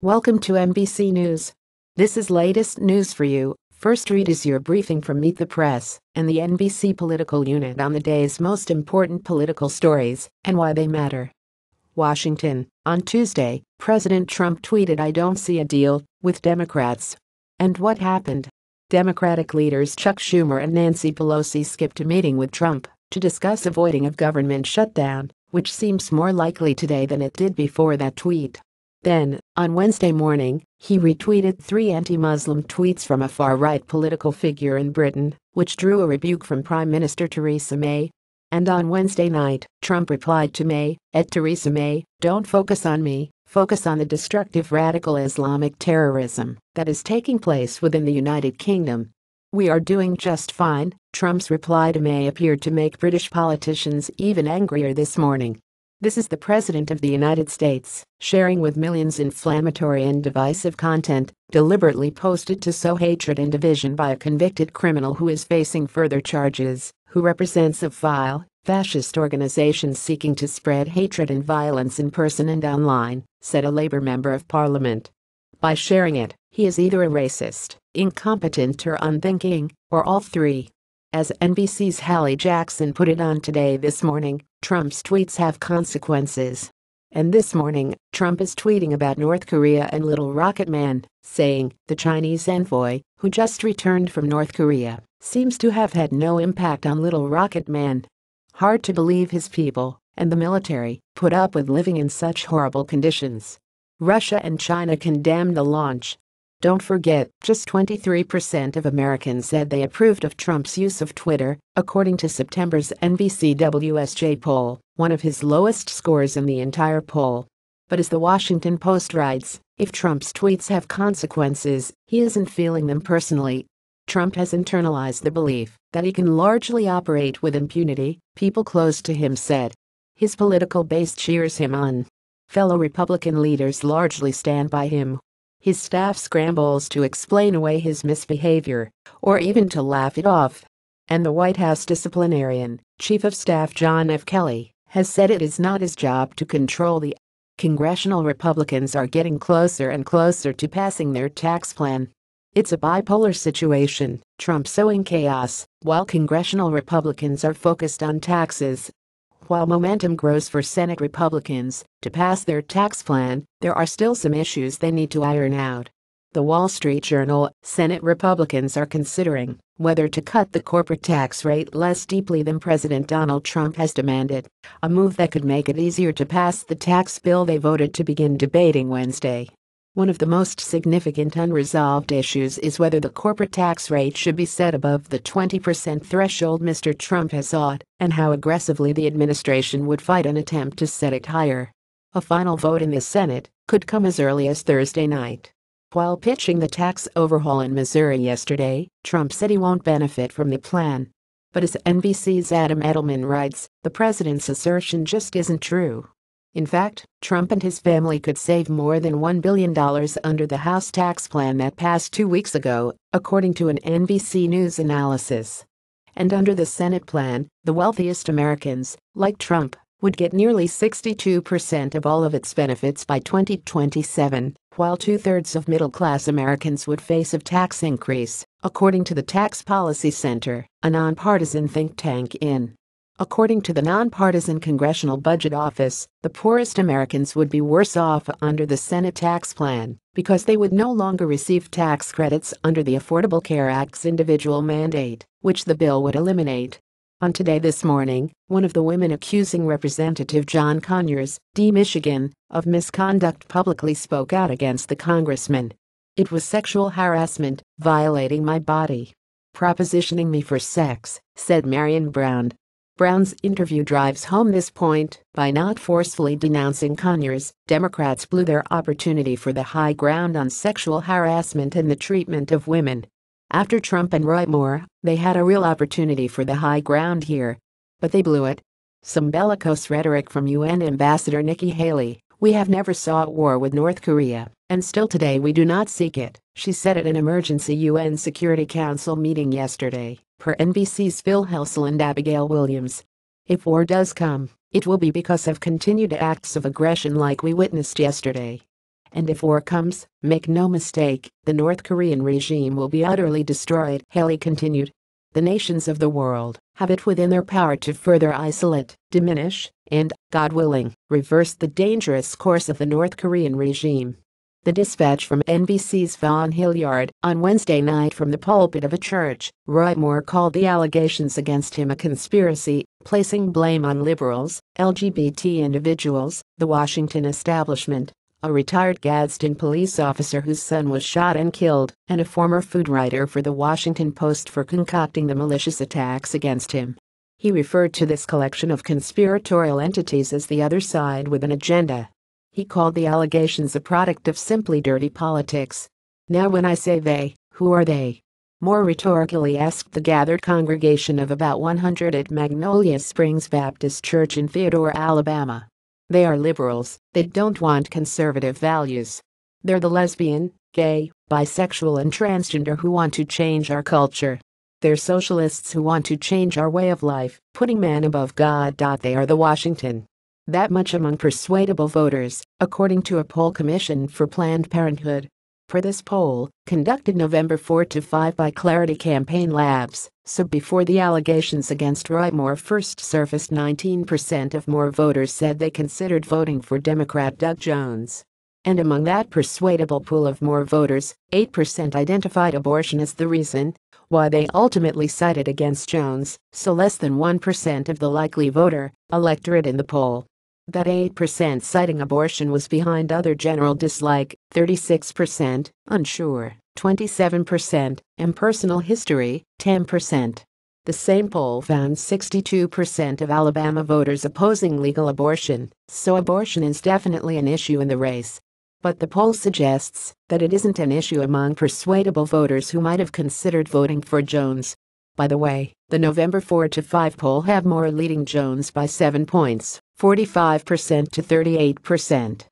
Welcome to NBC News. This is latest news for you. First read is your briefing from Meet the Press and the NBC political unit on the day's most important political stories and why they matter. Washington. On Tuesday, President Trump tweeted, "I don't see a deal with Democrats." And what happened? Democratic leaders Chuck Schumer and Nancy Pelosi skipped a meeting with Trump to discuss avoiding a government shutdown, which seems more likely today than it did before that tweet. Then, on Wednesday morning, he retweeted 3 anti-Muslim tweets from a far-right political figure in Britain, which drew a rebuke from Prime Minister Theresa May. And on Wednesday night, Trump replied to May, Theresa May, don't focus on me, focus on the destructive radical Islamic terrorism that is taking place within the United Kingdom. We are doing just fine." Trump's reply to May appeared to make British politicians even angrier this morning. This is the President of the United States, sharing with millions inflammatory and divisive content, deliberately posted to sow hatred and division by a convicted criminal who is facing further charges, who represents a vile, fascist organization seeking to spread hatred and violence in person and online, said a Labour member of Parliament. By sharing it, he is either a racist, incompetent or unthinking, or all three. As NBC's Hallie Jackson put it on Today This Morning, Trump's tweets have consequences. And this morning, Trump is tweeting about North Korea and Little Rocket Man, saying, the Chinese envoy, who just returned from North Korea, seems to have had no impact on Little Rocket Man. Hard to believe his people, and the military, put up with living in such horrible conditions. Russia and China condemned the launch. Don't forget, just 23% of Americans said they approved of Trump's use of Twitter, according to September's NBC WSJ poll, one of his lowest scores in the entire poll. But as the Washington Post writes, if Trump's tweets have consequences, he isn't feeling them personally. Trump has internalized the belief that he can largely operate with impunity, people close to him said. His political base cheers him on. Fellow Republican leaders largely stand by him. His staff scrambles to explain away his misbehavior, or even to laugh it off. And the White House disciplinarian, Chief of Staff John F. Kelly, has said it is not his job to control the congressional Republicans are getting closer and closer to passing their tax plan. It's a bipolar situation, Trump sowing chaos, while congressional Republicans are focused on taxes. While momentum grows for Senate Republicans to pass their tax plan, there are still some issues they need to iron out. The Wall Street Journal, Senate Republicans are considering whether to cut the corporate tax rate less deeply than President Donald Trump has demanded, a move that could make it easier to pass the tax bill they voted to begin debating Wednesday. One of the most significant unresolved issues is whether the corporate tax rate should be set above the 20% threshold Mr. Trump has sought, and how aggressively the administration would fight an attempt to set it higher. A final vote in the Senate could come as early as Thursday night. While pitching the tax overhaul in Missouri yesterday, Trump said he won't benefit from the plan. But as NBC's Adam Edelman writes, the president's assertion just isn't true. In fact, Trump and his family could save more than $1 billion under the House tax plan that passed 2 weeks ago, according to an NBC News analysis. And under the Senate plan, the wealthiest Americans, like Trump, would get nearly 62% of all of its benefits by 2027, while 2/3 of middle-class Americans would face a tax increase, according to the Tax Policy Center, a nonpartisan think tank in. According to the Nonpartisan Congressional Budget Office, the poorest Americans would be worse off under the Senate tax plan because they would no longer receive tax credits under the Affordable Care Act's individual mandate, which the bill would eliminate. On Today This Morning, one of the women accusing Representative John Conyers, D. Michigan, of misconduct publicly spoke out against the congressman. "It was sexual harassment, violating my body. Propositioning me for sex," said Marion Brown. Brown's interview drives home this point. By not forcefully denouncing Conyers, Democrats blew their opportunity for the high ground on sexual harassment and the treatment of women. After Trump and Roy Moore, they had a real opportunity for the high ground here. But they blew it. Some bellicose rhetoric from UN Ambassador Nikki Haley. "We have never sought war with North Korea, and still today we do not seek it," she said at an emergency UN Security Council meeting yesterday, per NBC's Phil Helsel and Abigail Williams. "If war does come, it will be because of continued acts of aggression like we witnessed yesterday." And if war comes, make no mistake, the North Korean regime will be utterly destroyed, Haley continued. The nations of the world have it within their power to further isolate, diminish, and, God willing, reverse the dangerous course of the North Korean regime. The dispatch from NBC's Von Hilliard on Wednesday night from the pulpit of a church. Roy Moore called the allegations against him a conspiracy, placing blame on liberals, LGBT individuals, the Washington establishment, a retired Gadsden police officer whose son was shot and killed, and a former food writer for the Washington Post for concocting the malicious attacks against him. He referred to this collection of conspiratorial entities as the other side with an agenda. He called the allegations a product of simply dirty politics. Now when I say they, who are they? Moore rhetorically asked the gathered congregation of about 100 at Magnolia Springs Baptist Church in Theodore, Alabama. They are liberals, they don't want conservative values. They're the lesbian, gay, bisexual and transgender who want to change our culture. They're socialists who want to change our way of life, putting man above God. They are the Washington. That much among persuadable voters, according to a poll commissioned for Planned Parenthood. For this poll, conducted November 4 to 5 by Clarity Campaign Labs, so before the allegations against Roy Moore first surfaced, 19% of Moore voters said they considered voting for Democrat Doug Jones. And among that persuadable pool of Moore voters, 8% identified abortion as the reason why they ultimately sided against Jones, so less than 1% of the likely voter electorate in the poll. That 8% citing abortion was behind other general dislike, 36%, unsure, 27%, and personal history, 10%. The same poll found 62% of Alabama voters opposing legal abortion, so abortion is definitely an issue in the race. But the poll suggests that it isn't an issue among persuadable voters who might have considered voting for Jones. By the way, the November 4 to 5 poll had Moore leading Jones by 7 points, 45% to 38%.